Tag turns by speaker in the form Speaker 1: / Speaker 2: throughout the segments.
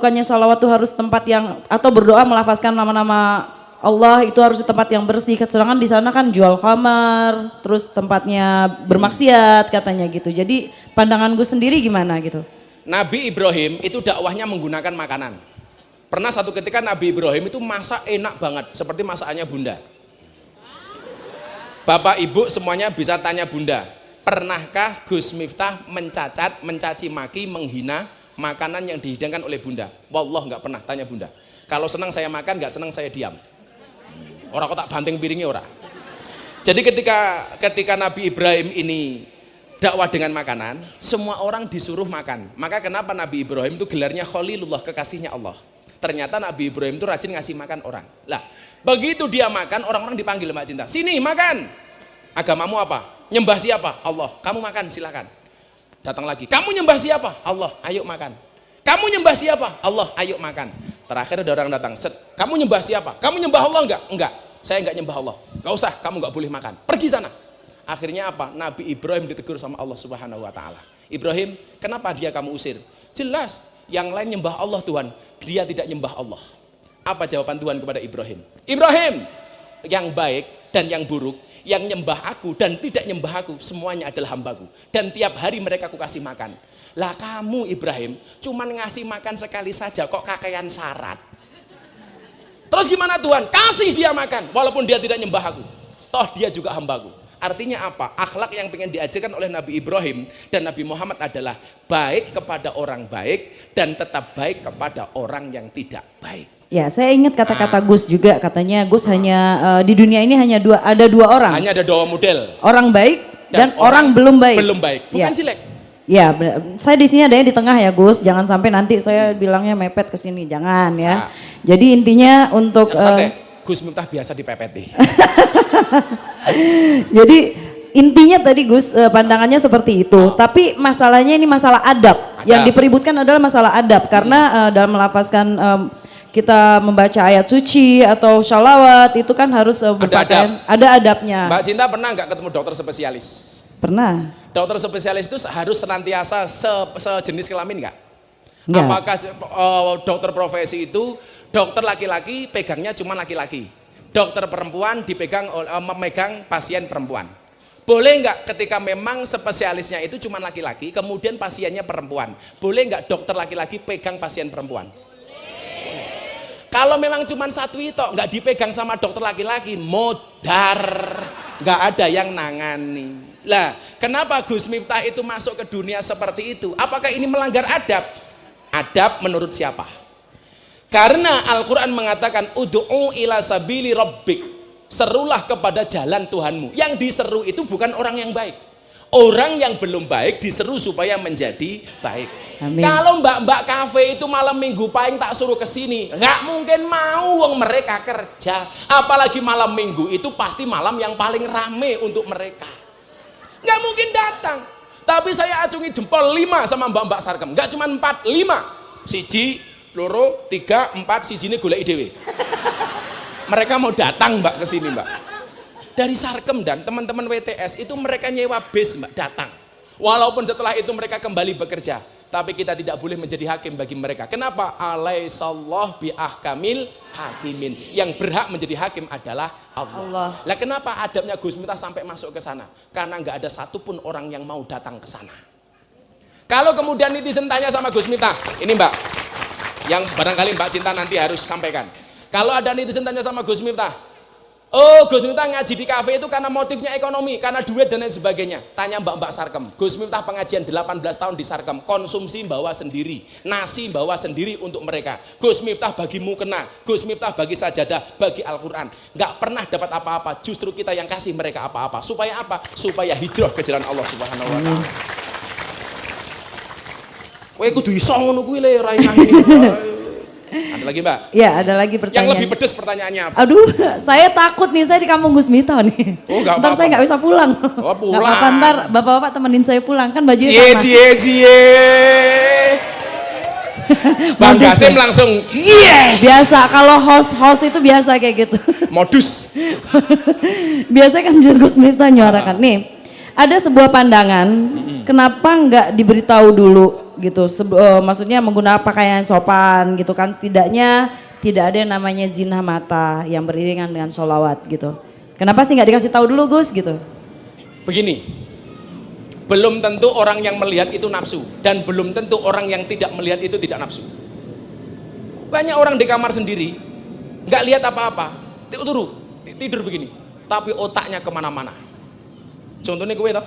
Speaker 1: bukannya sholawat tuh harus tempat yang atau berdoa melafazkan nama-nama Allah itu harus di tempat yang bersih. Sedangkan di sana kan jual khamar, terus tempatnya bermaksiat katanya gitu. Jadi pandangan Gus sendiri gimana gitu?
Speaker 2: Nabi Ibrahim itu dakwahnya menggunakan makanan. Pernah satu ketika Nabi Ibrahim itu masak enak banget seperti masakannya Bunda. Bapak Ibu semuanya bisa tanya Bunda, pernahkah Gus Miftah mencacat, mencaci maki, menghina makanan yang dihidangkan oleh Bunda? Wallah nggak pernah, tanya Bunda. Kalau senang saya makan, nggak senang saya diam. Orang kok tak banting piringnya orang. Jadi ketika Nabi Ibrahim ini dakwah dengan makanan, semua orang disuruh makan. Maka kenapa Nabi Ibrahim itu gelarnya Khalilullah, kekasihnya Allah. Ternyata Nabi Ibrahim itu rajin ngasih makan orang. Lah, begitu dia makan, orang-orang dipanggil Mbak Cinta. Sini makan. Agamamu apa? Nyembah siapa? Allah. Kamu makan, silakan. Datang lagi. Kamu nyembah siapa? Allah. Ayo makan. Kamu nyembah siapa? Allah. Ayo makan. Terakhir ada orang datang. Set. Kamu nyembah siapa? Kamu nyembah Allah enggak? Enggak. Saya enggak nyembah Allah. Enggak usah, kamu enggak boleh makan. Pergi sana. Akhirnya apa? Nabi Ibrahim ditegur sama Allah Subhanahu wa taala. Ibrahim, kenapa dia kamu usir? Jelas, yang lain nyembah Allah Tuhan, dia tidak nyembah Allah. Apa jawaban Tuhan kepada Ibrahim? Ibrahim, yang baik dan yang buruk, yang nyembah aku dan tidak nyembah aku, semuanya adalah hambaku. Dan tiap hari mereka aku kasih makan. Lah kamu Ibrahim, cuman ngasih makan sekali saja kok kakean syarat. Terus gimana Tuhan? Kasih dia makan, walaupun dia tidak nyembah aku. Toh dia juga hambaku. Artinya apa? Akhlak yang ingin diajarkan oleh Nabi Ibrahim dan Nabi Muhammad adalah baik kepada orang baik dan tetap baik kepada orang yang tidak baik.
Speaker 1: Ya, saya ingat kata-kata Gus juga, katanya Gus hanya di dunia ini hanya ada dua orang.
Speaker 2: Hanya ada dua model.
Speaker 1: Orang baik dan orang belum baik.
Speaker 2: Belum baik, bukan
Speaker 1: ya.
Speaker 2: jelek.
Speaker 1: Ya, saya di sini adanya di tengah ya Gus. Jangan sampai nanti saya bilangnya mepet ke sini, jangan ya. Jadi intinya untuk
Speaker 2: Gus Miftah biasa dipepeti.
Speaker 1: Jadi intinya tadi Gus pandangannya seperti itu. Tapi masalahnya ini masalah adab. Yang dipeributkan adalah masalah adab karena dalam melafazkan kita membaca ayat suci atau sholawat itu kan harus ada adabnya.
Speaker 2: Mbak Cinta pernah nggak ketemu dokter spesialis?
Speaker 1: Pernah.
Speaker 2: Dokter spesialis itu harus senantiasa sejenis kelamin nggak?
Speaker 1: Nggak.
Speaker 2: Apakah dokter profesi itu dokter laki-laki pegangnya cuma laki-laki, dokter perempuan memegang pasien perempuan? Boleh nggak ketika memang spesialisnya itu cuma laki-laki, kemudian pasiennya perempuan? Boleh nggak dokter laki-laki pegang pasien perempuan? Kalau memang cuma satu itu nggak dipegang sama dokter laki-laki, modar, nggak ada yang nangani. Lah, kenapa Gus Miftah itu masuk ke dunia seperti itu? Apakah ini melanggar adab? Adab menurut siapa? Karena Al-Quran mengatakan ud'u ila sabili rabbik, serulah kepada jalan Tuhanmu. Yang diseru itu bukan orang yang baik. Orang yang belum baik diseru supaya menjadi baik. Amin. Kalau mbak-mbak kafe itu malam minggu paling tak suruh ke sini, nggak mungkin mau, wong mereka kerja. Apalagi malam minggu itu pasti malam yang paling rame untuk mereka. Nggak mungkin datang. Tapi saya acungi jempol 5 sama mbak-mbak Sarkem. Nggak cuma 4, 5. Siji, loro, 3, 4, siji ini golek dewe. Mereka mau datang mbak ke sini mbak. Dari Sarkem dan teman-teman WTS itu mereka nyewa bis mbak datang. Walaupun setelah itu mereka kembali bekerja, tapi kita tidak boleh menjadi hakim bagi mereka. Kenapa? Alaihissallah biahkamil hakimin. Yang berhak menjadi hakim adalah Allah. Lah kenapa adabnya Gus Miftah sampai masuk ke sana? Karena nggak ada satupun orang yang mau datang ke sana. Kalau kemudian netizen tanya sama Gus Miftah, ini mbak, yang barangkali Mbak Cinta nanti harus sampaikan. Kalau ada netizen tanya sama Gus Miftah, oh Gus Miftah ngaji di kafe itu karena motifnya ekonomi, karena duit dan lain sebagainya. Tanya mbak-mbak Sarkem, Gus Miftah pengajian 18 tahun di Sarkem, konsumsi bawa sendiri, nasi bawa sendiri untuk mereka. Gus Miftah bagi mukena, Gus Miftah bagi sajadah, bagi Al-Quran. Gak pernah dapat apa-apa, justru kita yang kasih mereka apa-apa. Supaya apa? Supaya hijrah ke jalan Allah Subhanahu wa ta'ala. Kowe kudu iso ngono kuwi le ra Ada lagi mbak?
Speaker 1: Ya ada lagi pertanyaan.
Speaker 2: Yang lebih pedes pertanyaannya apa?
Speaker 1: Aduh, saya takut nih, saya di kampung Gus Miftah nih.
Speaker 2: Oh, ntar
Speaker 1: apa-apa. Saya nggak bisa pulang.
Speaker 2: Oh, pulang.
Speaker 1: Nggak apa-apa, ntar bapak-bapak temenin saya pulang, kan bajunya sama.
Speaker 2: Cie. Bang Gasim langsung yes.
Speaker 1: Biasa kalau host itu biasa kayak gitu.
Speaker 2: Modus.
Speaker 1: Biasa kan Gus Miftah nyuarakan nih. ada sebuah pandangan, kenapa nggak diberitahu dulu gitu? Maksudnya menggunakan pakaian sopan gitu kan, setidaknya tidak ada yang namanya zina mata yang beriringan dengan sholawat gitu. Kenapa sih nggak dikasih tahu dulu Gus gitu?
Speaker 2: Begini, belum tentu orang yang melihat itu nafsu dan belum tentu orang yang tidak melihat itu tidak nafsu. Banyak orang di kamar sendiri nggak lihat apa-apa, tidur begini, tapi otaknya kemana-mana. Contohnya gue toh.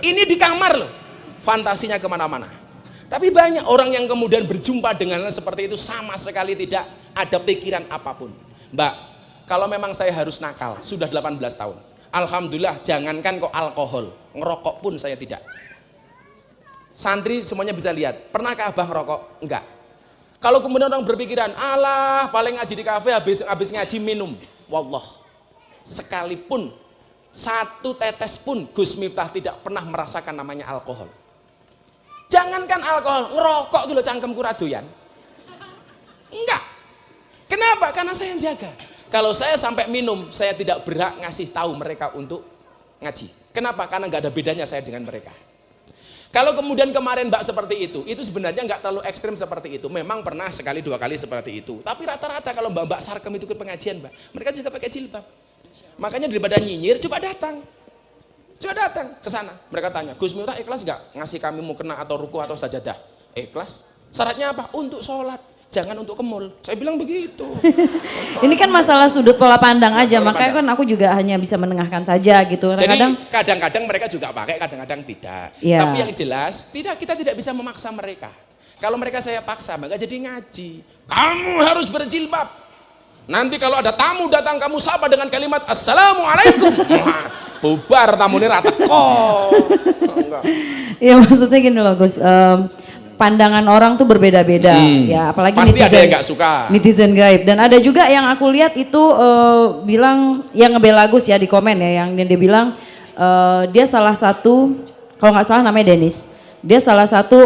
Speaker 2: Ini di kamar loh, fantasinya kemana-mana. Tapi banyak orang yang kemudian berjumpa dengan hal seperti itu sama sekali tidak ada pikiran apapun. Mbak, kalau memang saya harus nakal, sudah 18 tahun. Alhamdulillah, jangankan kok alkohol, ngerokok pun saya tidak. Santri semuanya bisa lihat, pernahkah abah ngerokok? Enggak. Kalau kemudian orang berpikiran, alah paling ngaji di kafe habis ngaji minum. Wallah, sekalipun satu tetes pun Gus Miftah tidak pernah merasakan namanya alkohol. Jangankan alkohol, ngerokok gitu cangkemku radoyan. Enggak. Kenapa? Karena saya yang jaga. Kalau saya sampai minum, saya tidak berhak ngasih tahu mereka untuk ngaji. Kenapa? Karena nggak ada bedanya saya dengan mereka. Kalau kemudian kemarin Mbak seperti itu sebenarnya nggak terlalu ekstrim seperti itu. Memang pernah sekali dua kali seperti itu. Tapi rata-rata kalau Mbak Sarkem itu ikut pengajian Mbak, mereka juga pakai jilbab. Makanya daripada nyinyir, coba datang ke sana. Mereka tanya, Gus Miftah ikhlas nggak ngasih kami mukena atau ruku atau sajadah? Ikhlas. Syaratnya apa? Untuk sholat, jangan untuk kemul. Saya bilang begitu.
Speaker 1: Ini kan masalah sudut pola pandang aja, makanya kan aku juga hanya bisa menengahkan saja gitu.
Speaker 2: Jadi kadang-kadang mereka juga pakai, kadang-kadang tidak.
Speaker 1: Ya.
Speaker 2: Tapi yang jelas, kita tidak bisa memaksa mereka. Kalau mereka saya paksa, maka jadi ngaji. Kamu harus berjilbab. Nanti kalau ada tamu datang, kamu sapa dengan kalimat Assalamualaikum. Bubar tamu ini rata kok.
Speaker 1: Ya maksudnya gini loh Gus, pandangan orang tuh berbeda-beda ya, apalagi
Speaker 2: pasti
Speaker 1: netizen,
Speaker 2: ada yang nggak suka.
Speaker 1: Netizen gaib. Dan ada juga yang aku lihat itu bilang, yang ngebela Gus ya di komen ya, yang dia bilang dia salah satu, kalau nggak salah namanya Dennis, dia salah satu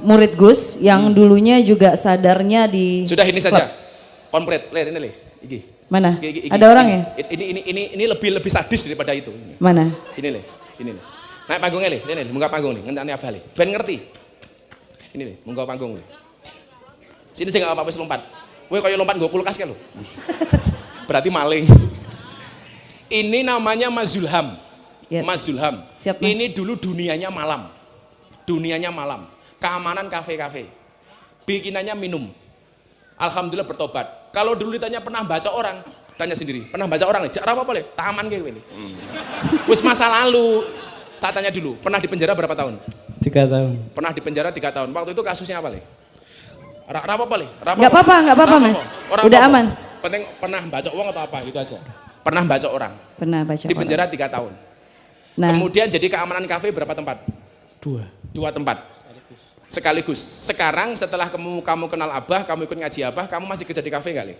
Speaker 1: murid Gus yang dulunya juga sadarnya di.
Speaker 2: Sudah ini saja. Komplit, ini iki.
Speaker 1: Mana?
Speaker 2: Iki.
Speaker 1: Ada orang ya?
Speaker 2: Ini lebih sadis daripada itu.
Speaker 1: Mana?
Speaker 2: Sini naik panggungnya ini munggah panggung nih, ngenteni abah le. Ben ngerti. Ini munggah panggung nih. Sini sih nggak apa-apa wis lompat. Kowe kaya lompat nggo kulkas kan lho. Berarti maling. Ini namanya Mas Zulham.
Speaker 1: Ya.
Speaker 2: Mas Zulham.
Speaker 1: Siap, Mas.
Speaker 2: Ini dulu dunianya malam. Keamanan kafe-kafe. Bikinannya minum. Alhamdulillah bertobat. Kalau dulu ditanya pernah baca orang, tanya sendiri, pernah baca orang nih? Apa boleh? Taman kayak gini. Wis masa lalu. Tak tanya dulu, pernah di penjara berapa tahun?
Speaker 3: 3 tahun.
Speaker 2: Pernah di penjara 3 tahun. Waktu itu kasusnya apa, Le? Apa boleh?
Speaker 1: Nggak apa-apa Mas. Udah aman.
Speaker 2: Penting pernah baca uang atau apa gitu aja. Pernah baca orang.
Speaker 1: Pernah baca.
Speaker 2: Di penjara 3 tahun.
Speaker 1: Nah.
Speaker 2: Kemudian jadi keamanan kafe berapa tempat?
Speaker 3: 2
Speaker 2: tempat. Sekaligus. Sekarang setelah kamu kenal Abah, kamu ikut ngaji Abah, kamu masih kerja di kafe nggak, Le?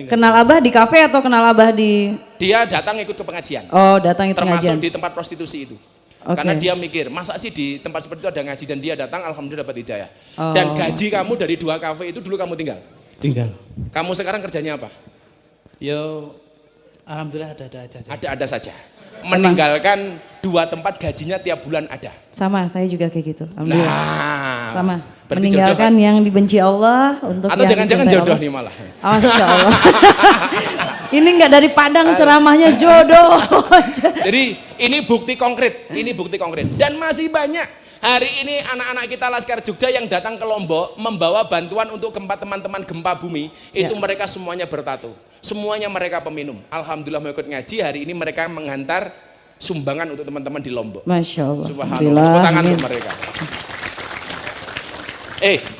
Speaker 1: Kenal Abah di kafe atau kenal Abah di?
Speaker 2: Dia datang ikut ke pengajian.
Speaker 1: Oh, datang ikut pengajian.
Speaker 2: Termasuk di tempat prostitusi itu.
Speaker 1: Okay.
Speaker 2: Karena dia mikir, masa sih di tempat seperti itu ada ngaji, dan dia datang, alhamdulillah dapat hidayah.
Speaker 1: Oh.
Speaker 2: Dan gaji kamu dari 2 kafe itu dulu kamu tinggal. Kamu sekarang kerjanya apa?
Speaker 3: Yo, alhamdulillah ada aja.
Speaker 2: Ada saja. Meninggalkan 2 tempat gajinya tiap bulan ada.
Speaker 1: Sama, saya juga kayak gitu. Alhamdulillah.
Speaker 2: Nah,
Speaker 1: sama. Meninggalkan yang dibenci Allah untuk
Speaker 2: atau
Speaker 1: yang
Speaker 2: jangan-jangan jodoh nih malah.
Speaker 1: Oh, Masya Allah. Ini enggak dari Padang ceramahnya jodoh.
Speaker 2: Jadi ini bukti konkret, dan masih banyak. Hari ini anak-anak kita Laskar Jogja yang datang ke Lombok membawa bantuan untuk teman-teman gempa bumi, itu mereka semuanya bertato. Semuanya mereka peminum. Alhamdulillah mau ikut ngaji, hari ini mereka menghantar sumbangan untuk teman-teman di Lombok.
Speaker 1: Masya Allah.
Speaker 2: Subhanallah. Tepuk tangan untuk mereka.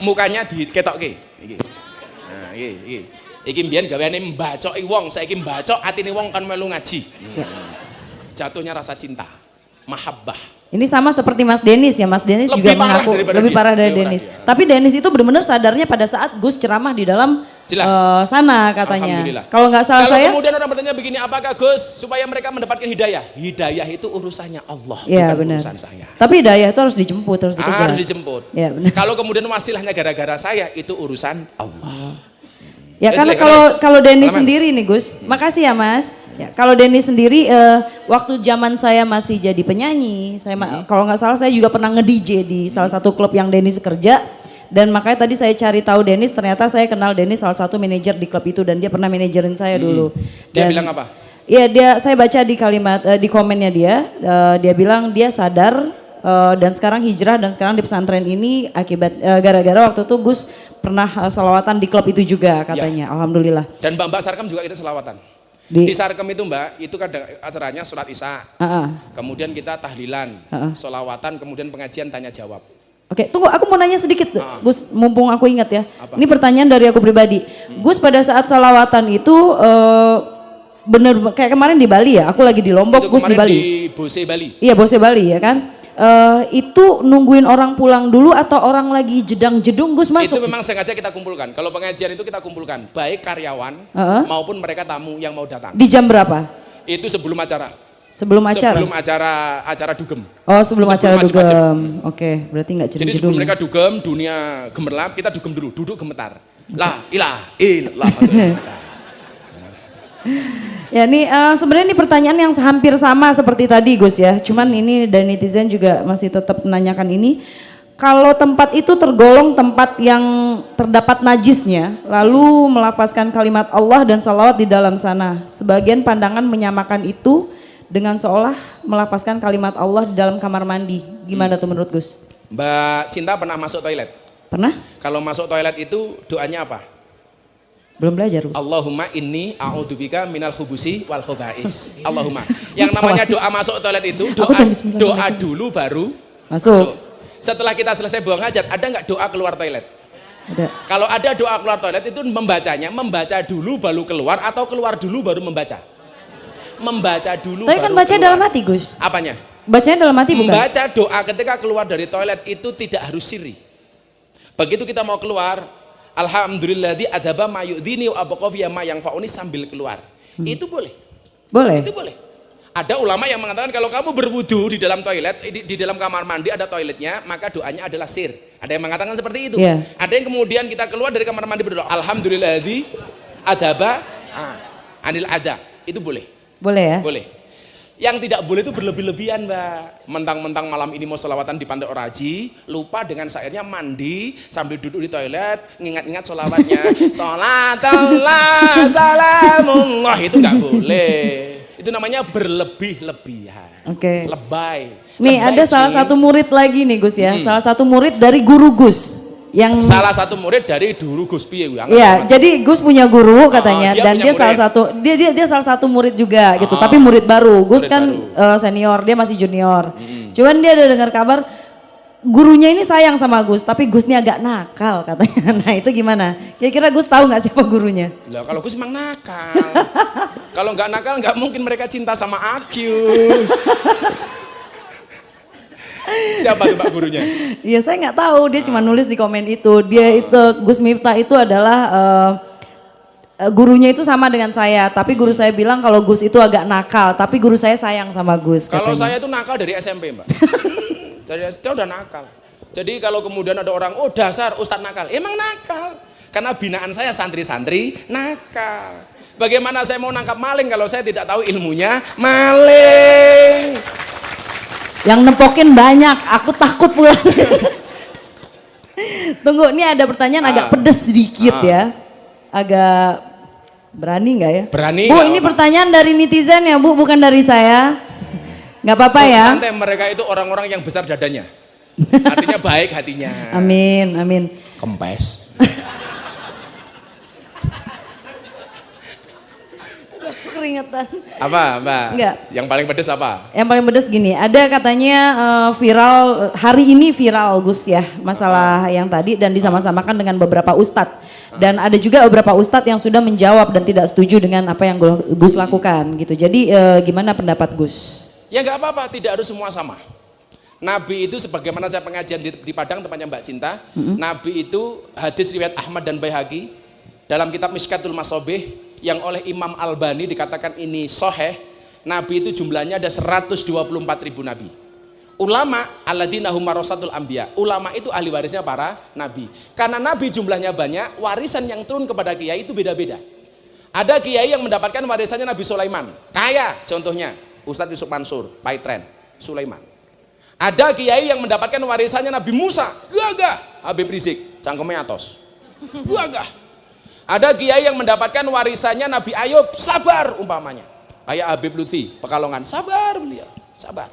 Speaker 2: Mukanya diketokke. Iki. Nah, iki. Iki mbiyen gaweane mbacoki wong, saiki mbacok atine wong kan melu ngaji. Jatuhnya rasa cinta, mahabbah.
Speaker 1: Ini sama seperti Mas Dennis ya, Mas Dennis juga mengaku lebih parah dari Dennis.
Speaker 2: Ya.
Speaker 1: Tapi Dennis itu benar-benar sadarnya pada saat Gus ceramah di dalam sana katanya. Kalau nggak salah
Speaker 2: Kalau kemudian orang bertanya begini, apakah Gus supaya mereka mendapatkan hidayah? Hidayah itu urusannya Allah,
Speaker 1: ya,
Speaker 2: bukan
Speaker 1: benar.
Speaker 2: urusan saya.
Speaker 1: Tapi hidayah itu harus dijemput, harus dikejar.
Speaker 2: Harus dijemput.
Speaker 1: Ya, benar.
Speaker 2: Kalau kemudian wasilahnya gara-gara saya, itu urusan Allah.
Speaker 1: Ya karena kalau Denny sendiri nih Gus, makasih ya Mas. Ya, kalau Denny sendiri waktu zaman saya masih jadi penyanyi, kalau nggak salah saya juga pernah nge-DJ di salah satu klub yang Denny kerja. Dan makanya tadi saya cari tahu Dennis, ternyata saya kenal Dennis salah satu manajer di klub itu dan dia pernah manajerin saya dulu.
Speaker 2: Dia bilang apa?
Speaker 1: Iya saya baca di kalimat di komennya dia bilang dia sadar dan sekarang hijrah dan sekarang di pesantren ini akibat gara-gara waktu itu Gus pernah selawatan di klub itu juga katanya. Ya. Alhamdulillah.
Speaker 2: Dan Mbak Sarkem juga itu selawatan. Di Sarkem itu Mbak, itu kadang acaranya sholat isya, kemudian kita tahlilan, sholawatan, kemudian pengajian tanya jawab.
Speaker 1: Oke, tunggu aku mau nanya sedikit Gus, mumpung aku ingat ya.
Speaker 2: Apa?
Speaker 1: Ini pertanyaan dari aku pribadi. Gus pada saat sholawatan itu bener kayak kemarin di Bali ya, aku lagi di Lombok, Gus di Bali.
Speaker 2: Di Bose Bali.
Speaker 1: Iya Bose Bali ya kan. Itu nungguin orang pulang dulu atau orang lagi jedang-jedung Gus masuk?
Speaker 2: Itu memang sengaja kita kumpulkan. Kalau pengajian itu kita kumpulkan, baik karyawan maupun mereka tamu yang mau datang.
Speaker 1: Di jam berapa?
Speaker 2: Itu sebelum acara.
Speaker 1: Sebelum acara?
Speaker 2: Sebelum acara dugem.
Speaker 1: Oh sebelum acara dugem. Oke, berarti nggak jedung-jedung.
Speaker 2: Jadi sebelum mereka dugem, dunia gemerlap, kita dugem dulu, duduk gemetar. La ilaha illallah.
Speaker 1: Ya ini sebenarnya ini pertanyaan yang hampir sama seperti tadi Gus ya. Cuman ini dari netizen juga masih tetap menanyakan ini. Kalau tempat itu tergolong tempat yang terdapat najisnya, lalu melafazkan kalimat Allah dan salawat di dalam sana. Sebagian pandangan menyamakan itu dengan seolah melafazkan kalimat Allah di dalam kamar mandi. Gimana tuh menurut Gus?
Speaker 2: Mbak Cinta pernah masuk toilet?
Speaker 1: Pernah?
Speaker 2: Kalau masuk toilet itu doanya apa?
Speaker 1: Belum belajar.
Speaker 2: Allahumma inni a'udzubika minal khubusi wal khobais. Allahumma. Yang namanya doa masuk toilet itu doa dulu baru masuk. Setelah kita selesai buang hajat, ada nggak doa keluar toilet?
Speaker 1: Ada.
Speaker 2: Kalau ada doa keluar toilet itu membaca dulu baru keluar atau keluar dulu baru membaca? Membaca dulu.
Speaker 1: Tapi kan baca dalam hati Gus.
Speaker 2: Apanya?
Speaker 1: Bacanya dalam hati bukan?
Speaker 2: Membaca doa ketika keluar dari toilet itu tidak harus sirri. Begitu kita mau keluar, alhamdulilladzi adzaba ma yu'dhini wa abqa fi ma yanfa'uni sambil keluar. Itu boleh.
Speaker 1: Boleh.
Speaker 2: Itu boleh. Ada ulama yang mengatakan kalau kamu berwudu di dalam toilet, di dalam kamar mandi ada toiletnya, maka doanya adalah sir. Ada yang mengatakan seperti itu. Yeah. Ada yang kemudian kita keluar dari kamar mandi berdoa, alhamdulilladzi adzaba anil adza. Itu boleh.
Speaker 1: Boleh ya?
Speaker 2: Boleh. Yang tidak boleh itu berlebih-lebihan Mbak. Mentang-mentang malam ini mau selawatan di Pondok Raji, lupa dengan syairnya mandi sambil duduk di toilet, ngingat-ingat sholawatnya. Sholatullah salamullah, itu nggak boleh. Itu namanya berlebih-lebihan.
Speaker 1: Oke.
Speaker 2: Lebay.
Speaker 1: Nih
Speaker 2: lebay
Speaker 1: ada salah satu murid lagi nih Gus ya. Salah satu murid dari guru Gus. Yang
Speaker 2: salah satu murid dari guru Gus piye
Speaker 1: Iya, jadi Gus punya guru katanya dan dia salah satu dia salah satu murid juga gitu, tapi murid baru. Gus murid kan senior, dia masih junior. Cuman dia ada dengar kabar gurunya ini sayang sama Gus, tapi Gus ini agak nakal katanya. Nah, itu gimana? Kira-kira Gus tahu nggak siapa gurunya?
Speaker 2: Lah kalau Gus emang nakal. Kalau nggak nakal nggak mungkin mereka cinta sama Akyu. Siapa tuh Pak gurunya? Iya
Speaker 1: saya nggak tahu, dia cuma nulis di komen itu. Dia itu Gus Miftah itu adalah gurunya itu sama dengan saya, tapi guru saya bilang kalau Gus itu agak nakal, tapi guru saya sayang sama Gus.
Speaker 2: Kalau saya itu nakal dari SMP Mbak. Dia udah nakal. Jadi kalau kemudian ada orang, oh dasar Ustadz nakal, emang nakal. Karena binaan saya santri-santri nakal. Bagaimana saya mau nangkap maling kalau saya tidak tahu ilmunya maling?
Speaker 1: Yang nempokin banyak, aku takut pulang. Tunggu, ini ada pertanyaan agak pedes sedikit ya. Agak berani nggak ya?
Speaker 2: Berani.
Speaker 1: Bu, ini pertanyaan dari netizen ya Bu, bukan dari saya. Nggak apa-apa ya.
Speaker 2: Santai, mereka itu orang-orang yang besar dadanya. Artinya baik hatinya.
Speaker 1: Amin, amin.
Speaker 2: Kempes.
Speaker 1: Keringetan.
Speaker 2: Apa Mbak?
Speaker 1: Enggak.
Speaker 2: Yang paling pedes apa?
Speaker 1: Yang paling pedes gini, ada katanya viral, hari ini viral Gus ya, masalah yang tadi dan disama-samakan dengan beberapa ustadz. Dan ada juga beberapa ustadz yang sudah menjawab dan tidak setuju dengan apa yang Gus lakukan gitu. Jadi gimana pendapat Gus?
Speaker 2: Ya nggak apa-apa, tidak harus semua sama. Nabi itu sebagaimana saya pengajian di Padang tempatnya Mbak Cinta, Nabi itu hadis riwayat Ahmad dan Baihaqi dalam kitab Mishkatul Masobih yang oleh Imam Albani dikatakan ini soheh. Nabi itu jumlahnya ada 124.000 nabi. Ulama alladzina hum warasatul anbiya. Ulama itu ahli warisnya para nabi. Karena nabi jumlahnya banyak, warisan yang turun kepada kiai itu beda-beda. Ada kiai yang mendapatkan warisannya Nabi Sulaiman. Kaya, contohnya Ustadz Yusuf Mansur, Paitren, Sulaiman. Ada kiai yang mendapatkan warisannya Nabi Musa, gagah, Habib Rizik, cangkemnya atos. Gagah. Ada kiai yang mendapatkan warisannya Nabi Ayub, sabar umpamanya. Kayak Habib Lutfi, Pekalongan, sabar beliau, sabar.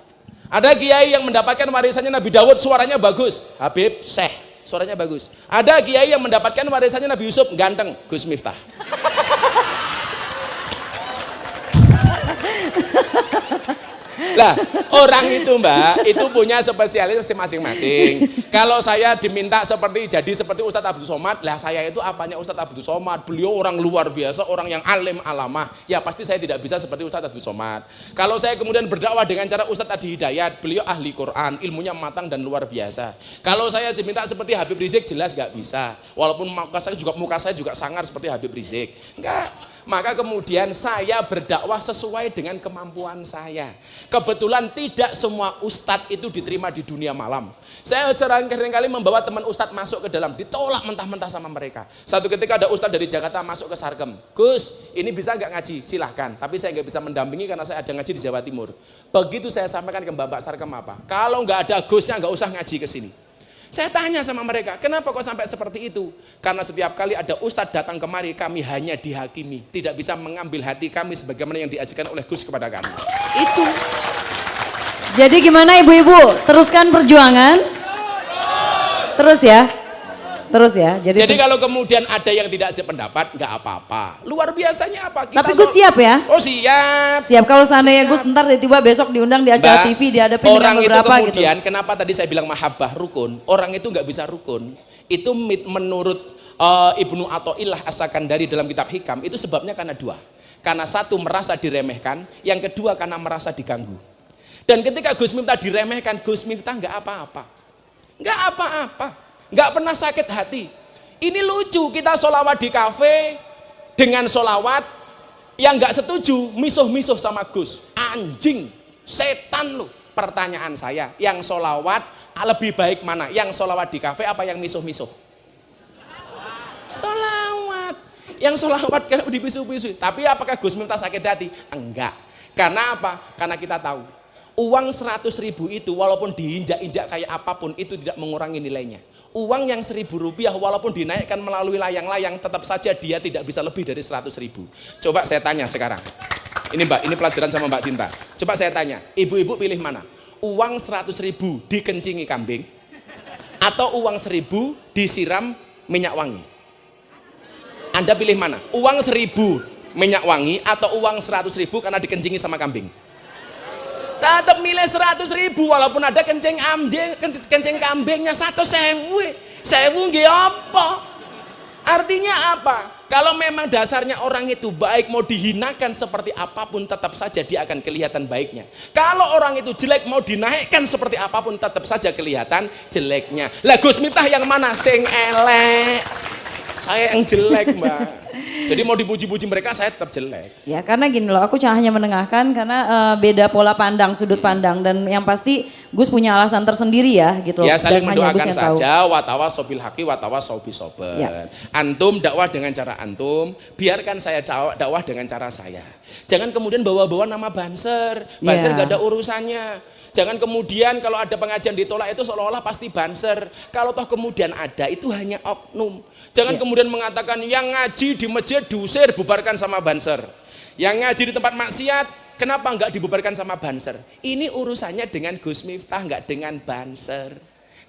Speaker 2: Ada kiai yang mendapatkan warisannya Nabi Dawud, suaranya bagus, Habib Syekh, suaranya bagus. Ada kiai yang mendapatkan warisannya Nabi Yusuf, ganteng, Gus Miftah. Lah, orang itu Mbak, itu punya spesialis masing-masing. Kalau saya diminta jadi seperti Ustadz Abdul Somad, lah saya itu apanya Ustadz Abdul Somad? Beliau orang luar biasa, orang yang alim alamah. Ya pasti saya tidak bisa seperti Ustadz Abdul Somad. Kalau saya kemudian berdakwah dengan cara Ustadz Adi Hidayat, beliau ahli Quran, ilmunya matang dan luar biasa. Kalau saya diminta seperti Habib Rizik, jelas nggak bisa. Walaupun muka saya juga sangar seperti Habib Rizik. Enggak. Maka kemudian saya berdakwah sesuai dengan kemampuan saya. Kebetulan tidak semua ustadz itu diterima di dunia malam. Saya seringkali membawa teman ustadz masuk ke dalam, ditolak mentah-mentah sama mereka. Satu ketika ada ustadz dari Jakarta masuk ke Sarkem. Gus, ini bisa nggak ngaji? Silahkan. Tapi saya nggak bisa mendampingi karena saya ada ngaji di Jawa Timur. Begitu saya sampaikan ke Mbak Sarkem apa? Kalau nggak ada Gusnya nggak usah ngaji ke sini. Saya tanya sama mereka, kenapa kok sampai seperti itu? Karena setiap kali ada ustadz datang kemari, kami hanya dihakimi. Tidak bisa mengambil hati kami sebagaimana yang diajarkan oleh Gus kepada kami. Itu.
Speaker 1: Jadi gimana ibu-ibu? Teruskan perjuangan? Terus ya? Terus ya?
Speaker 2: Jadi kalau kemudian ada yang tidak sependapat, nggak apa-apa. Luar biasanya apa?
Speaker 1: Tapi Gus siap ya?
Speaker 2: Oh siap.
Speaker 1: Siap, kalau seandainya Gus ntar tiba-tiba besok diundang di acara TV, dihadapin dengan beberapa
Speaker 2: orang itu kemudian,
Speaker 1: gitu.
Speaker 2: kenapa tadi saya bilang mahabbah rukun? Orang itu nggak bisa rukun. Itu menurut Ibnu Athaillah As-Sakandari dalam kitab Hikam, itu sebabnya karena dua. Karena satu merasa diremehkan, yang kedua karena merasa diganggu. Dan ketika Gus Miftah diremehkan, Gus Miftah nggak apa-apa. Nggak apa-apa. Nggak pernah sakit hati. Ini lucu, kita sholawat di kafe dengan sholawat yang nggak setuju misuh-misuh sama Gus. Anjing, setan lu. Pertanyaan saya, yang sholawat lebih baik mana? Yang sholawat di kafe apa yang misuh-misuh? Sholawat. Yang sholawat kan dibisuh-bisuh. Tapi apakah Gus Miftah sakit hati? Enggak. Karena apa? Karena kita tahu uang 100.000 itu walaupun diinjak-injak kayak apapun itu tidak mengurangi nilainya. Uang yang 1.000 rupiah walaupun dinaikkan melalui layang-layang tetap saja dia tidak bisa lebih dari 100.000. Coba saya tanya sekarang. Ini Mbak, ini pelajaran sama Mbak Cinta. Coba saya tanya, ibu-ibu pilih mana? Uang 100.000 dikencingi kambing atau uang 1.000 disiram minyak wangi? Anda pilih mana? Uang 1.000 minyak wangi atau uang 100.000 karena dikencingi sama kambing? Tetap milih 100.000 walaupun ada kencing kambingnya 100.000. 1.000 nggih apa? Artinya apa? Kalau memang dasarnya orang itu baik, mau dihinakan seperti apapun tetap saja dia akan kelihatan baiknya. Kalau orang itu jelek, mau dinaikkan seperti apapun tetap saja kelihatan jeleknya. Lah Gus Miftah yang mana? Sing elek. Saya yang jelek Mbak. Jadi mau dipuji-puji mereka saya tetap jelek.
Speaker 1: Ya karena gini loh, aku hanya menengahkan karena beda pola pandang, sudut pandang, dan yang pasti Gus punya alasan tersendiri ya gitu.
Speaker 2: Ya saling
Speaker 1: dan
Speaker 2: mendoakan saja, watawas sobil haki, watawas sobi sober.
Speaker 1: Ya.
Speaker 2: Antum dakwah dengan cara antum, biarkan saya dakwah dengan cara saya. Jangan kemudian bawa-bawa nama Banser gak ada urusannya. Jangan kemudian kalau ada pengajian ditolak itu seolah-olah pasti Banser. Kalau toh kemudian ada itu hanya oknum. Jangan kemudian mengatakan yang ngaji di masjid diusir, bubarkan sama Banser. Yang ngaji di tempat maksiat, kenapa enggak dibubarkan sama Banser? Ini urusannya dengan Gus Miftah, enggak dengan Banser.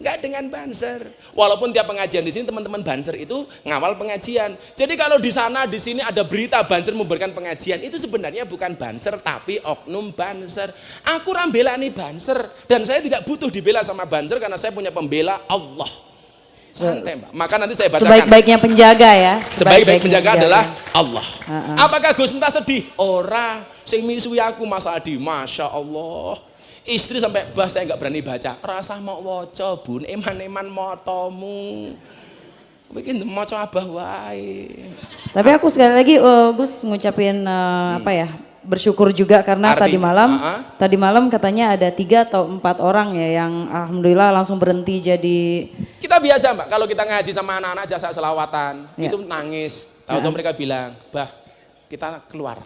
Speaker 2: Enggak dengan Banser. Walaupun tiap pengajian di sini teman-teman Banser itu ngawal pengajian. Jadi kalau di sana di sini ada berita Banser membubarkan pengajian, itu sebenarnya bukan Banser tapi oknum Banser. Aku rambela nih Banser dan saya tidak butuh dibela sama Banser karena saya punya pembela Allah. Santai Mbak. Maka nanti saya bacakan.
Speaker 1: Sebaik-baiknya penjaga ya.
Speaker 2: Sebaik-baik penjaga adalah Allah. Apakah Gus Miftah sedih? Ora, sing misui aku Mas Adi, Masya Allah. Istri sampai saya nggak berani baca. Rasa mau waca bun, eman-eman motomu. Bikin moco abah wae.
Speaker 1: Tapi aku sekali lagi Gus ngucapin apa ya, bersyukur juga karena
Speaker 2: Artinya,
Speaker 1: tadi malam katanya ada 3 atau 4 orang ya yang alhamdulillah langsung berhenti jadi.
Speaker 2: Kita biasa Mbak, kalau kita ngaji sama anak-anak jasa selawatan,
Speaker 1: Ya.
Speaker 2: itu nangis. Tahu-tahu mereka bilang, bah kita keluar,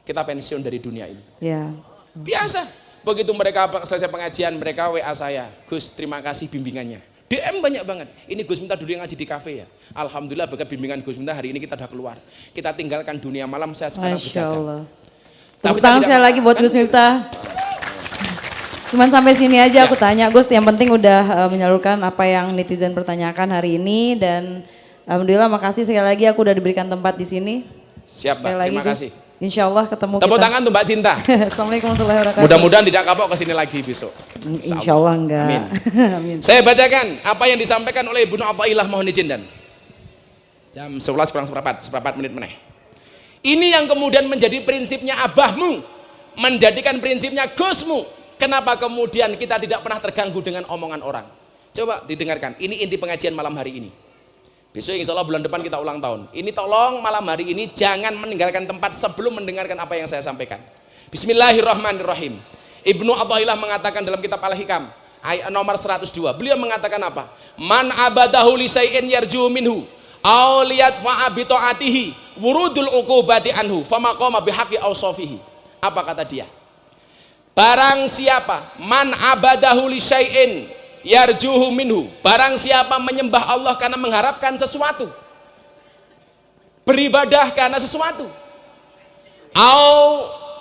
Speaker 2: kita pensiun dari dunia ini.
Speaker 1: Ya.
Speaker 2: Biasa. Begitu mereka selesai pengajian, mereka WA saya, Gus terima kasih bimbingannya. DM banyak banget. Ini Gus Miftah dulu yang ngaji di kafe ya. Alhamdulillah berkat bimbingan Gus Miftah hari ini kita udah keluar. Kita tinggalkan dunia malam, saya sekarang
Speaker 1: Masya
Speaker 2: berdagang.
Speaker 1: Allah.
Speaker 2: Tapi
Speaker 1: Tepuk
Speaker 2: saya
Speaker 1: tangan
Speaker 2: tidak
Speaker 1: sekali lagi buat
Speaker 2: mengatakan-
Speaker 1: Gus Miftah. Cuman sampai sini aja aku tanya Gus, yang penting udah menyalurkan apa yang netizen pertanyakan hari ini dan alhamdulillah makasih sekali lagi aku udah diberikan tempat di sini.
Speaker 2: Siap
Speaker 1: Sekali
Speaker 2: Mbak,
Speaker 1: lagi
Speaker 2: terima
Speaker 1: Gus.
Speaker 2: kasih.
Speaker 1: Insya Allah ketemu
Speaker 2: Tepuk
Speaker 1: kita.
Speaker 2: tangan tuh Mbak Cinta.
Speaker 1: Assalamualaikum warahmatullahi wabarakatuh.
Speaker 2: Mudah-mudahan tidak kapok kesini lagi besok.
Speaker 1: Insya Allah enggak.
Speaker 2: Amin.
Speaker 1: Amin.
Speaker 2: Saya bacakan apa yang disampaikan oleh Ibnu Athaillah, mohon izin dan jam 11 kurang seperempat menit meneh. Ini yang kemudian menjadi prinsipnya abahmu, menjadikan prinsipnya Gusmu. Kenapa kemudian kita tidak pernah terganggu dengan omongan orang? Coba didengarkan, ini inti pengajian malam hari ini. Besok insya Allah bulan depan kita ulang tahun. Ini tolong malam hari ini jangan meninggalkan tempat sebelum mendengarkan apa yang saya sampaikan. Bismillahirrahmanirrahim. Ibnu Athaillah mengatakan dalam kitab Al-Hikam ayat nomor 102. Beliau mengatakan apa? Man abadahu li syai'in yarju minhu aw liyadfa'a bi ta'atihi wurudul uqubati anhu famaqama bihaqqi awsafihi. Apa kata dia? Barang siapa man abadahu li syai'in yarjuhu minhu, barang siapa menyembah Allah karena mengharapkan sesuatu, beribadah karena sesuatu, au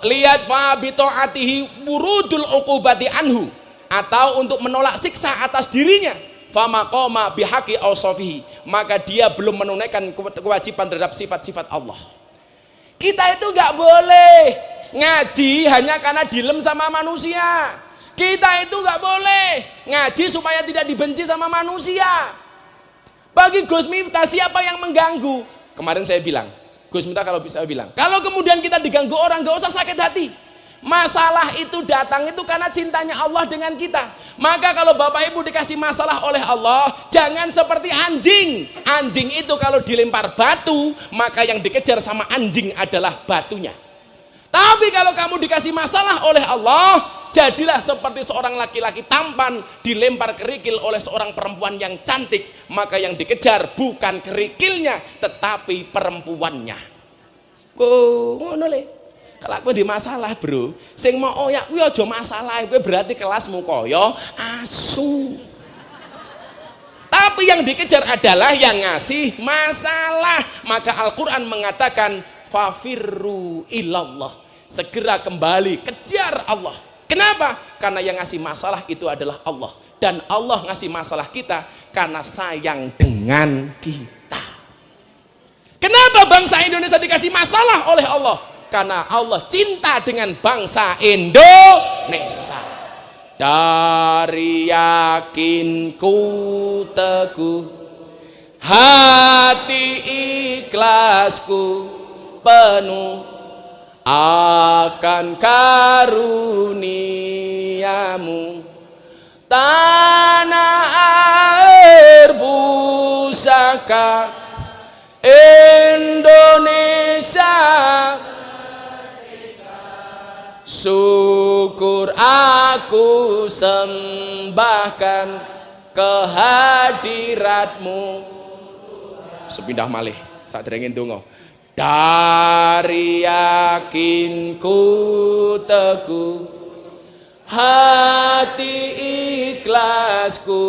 Speaker 2: lihat fa bi taatihi wurudul uqubati anhu, atau untuk menolak siksa atas dirinya, famaqama bihaqqi awsafihi, maka dia belum menunaikan kewajiban terhadap sifat-sifat Allah. Kita itu nggak boleh ngaji hanya karena dilem sama manusia. Kita itu nggak boleh ngaji supaya tidak dibenci sama manusia. Bagi Gus Miftah siapa yang mengganggu? Kemarin saya bilang, Gus Miftah kalau bisa bilang, kalau kemudian kita diganggu orang nggak usah sakit hati. Masalah itu datang itu karena cintanya Allah dengan kita. Maka kalau Bapak Ibu dikasih masalah oleh Allah, jangan seperti anjing. Anjing itu kalau dilempar batu, maka yang dikejar sama anjing adalah batunya. Tapi kalau kamu dikasih masalah oleh Allah, jadilah seperti seorang laki-laki tampan dilempar kerikil oleh seorang perempuan yang cantik, maka yang dikejar bukan kerikilnya tetapi perempuannya. Oh, ngono le. Kalau aku di masalah, bro, sing mau oyak kuwi aja masalah, kuwi berarti kelasmu kaya asu. Tapi yang dikejar adalah yang ngasih masalah. Maka Al-Qur'an mengatakan fafirru ilallah, segera kembali kejar Allah. Kenapa? Karena yang ngasih masalah itu adalah Allah, dan Allah ngasih masalah kita karena sayang dengan kita. Kenapa bangsa Indonesia dikasih masalah oleh Allah? Karena Allah cinta dengan bangsa Indonesia. Dari yakinku teguh, hati ikhlasku penuh akan karuniamu, tanah air pusaka Indonesia, syukur aku sembahkan kehadiratmu. Sepindah malih saat derengin donga. Dari yakinku teguh, hati ikhlasku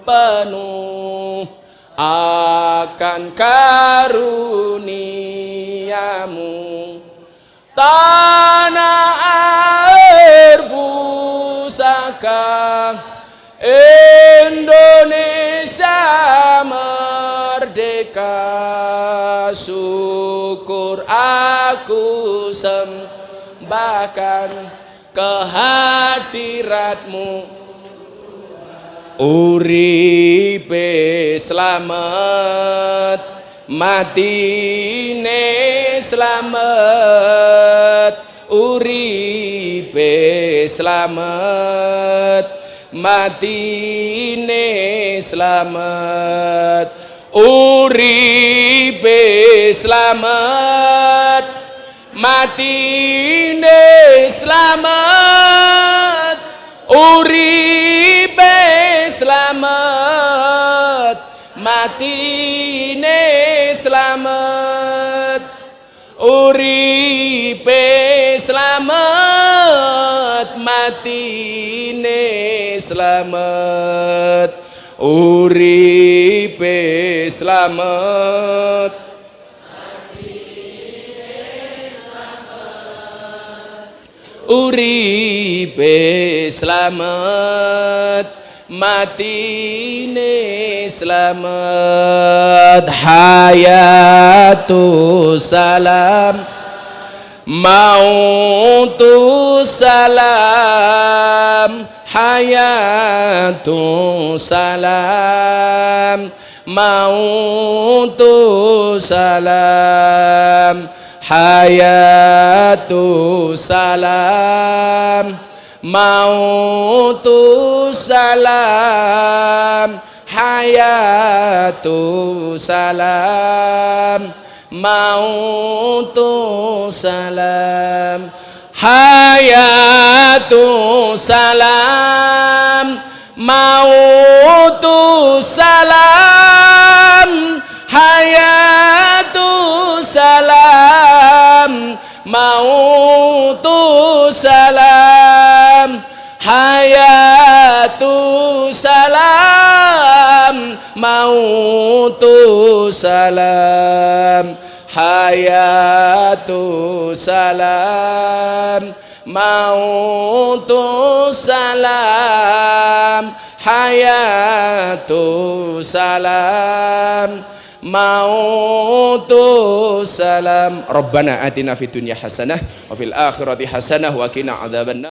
Speaker 2: penuh akan karuniamu, tanah air pusaka Indonesia merdeka, syukur aku sembahkan kehadiratmu. Uripe slamet, matine slamet. Uripe slamet, matine slamet. Uripe slamet, matine slamet, uripe slamet, matine slamet, uripe slamet, matine slamet, uripe slamet, uripe slamet, matine slamet, hayatu salam, mautu salam, hayatu salam, mautu salam, hayatu salam, mautu salam, hayatu salam, mautu salam, hayatu salam, mautu salam, hayatu salam, mautu salam, hayatu salam, mautu salam, hayatu salam, mautu salam, hayatu salam, mautu salam. Rabbana atina fid dunya hasanah wa fil akhirati hasanah wa qina adzabannar.